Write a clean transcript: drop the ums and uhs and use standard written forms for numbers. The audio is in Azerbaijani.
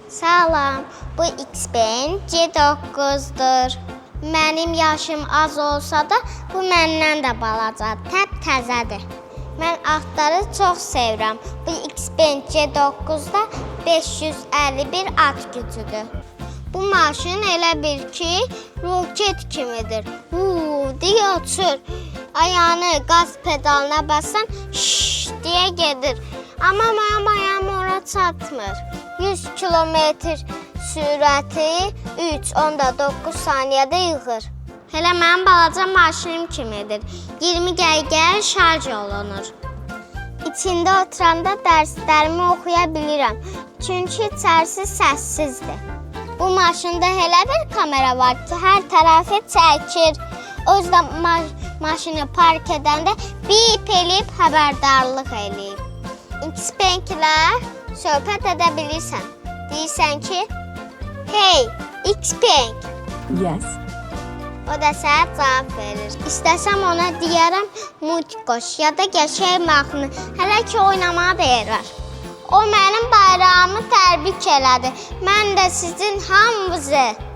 Salam, bu X-Pen C9'dur. Mənim yaşım az olsa da, bu məndən də balaca, təp-təzədir. Mən atları çox sevirəm. Bu X-Pen C9'da 551 at gücüdür. Bu maşın elə bil ki, roket kimidir. Deyə uçur. Ayağını qaz pedalına bassan, şşş deyə gedir. Amma mənim ayağım ora çatmır. 100 kilometr sürəti 3.9 saniyədə yığır. Elə mənim balaca maşınım kimidir. 20 dəqiqə şarj olunur. İçində oturanda dərslərimi oxuya bilirəm. Çünki içərisi səssizdir. Bu maşında elə bir kamera var ki, hər tərəfi çəkir. O yüzden maşını park edəndə bip eləyib xəbərdarlıq eləyib. X-Pen-lər söhbət edə bilirsən. Deyirsən ki, hey, X-Pen. Yes. O da sənə cavab verir. İstəsəm ona deyərəm, Mutikoş ya da qəşəng mahnı. Hələ ki oynamağa da yer var. O mənim bayrağımı təbrik elədi. Mən də sizin hamınızı.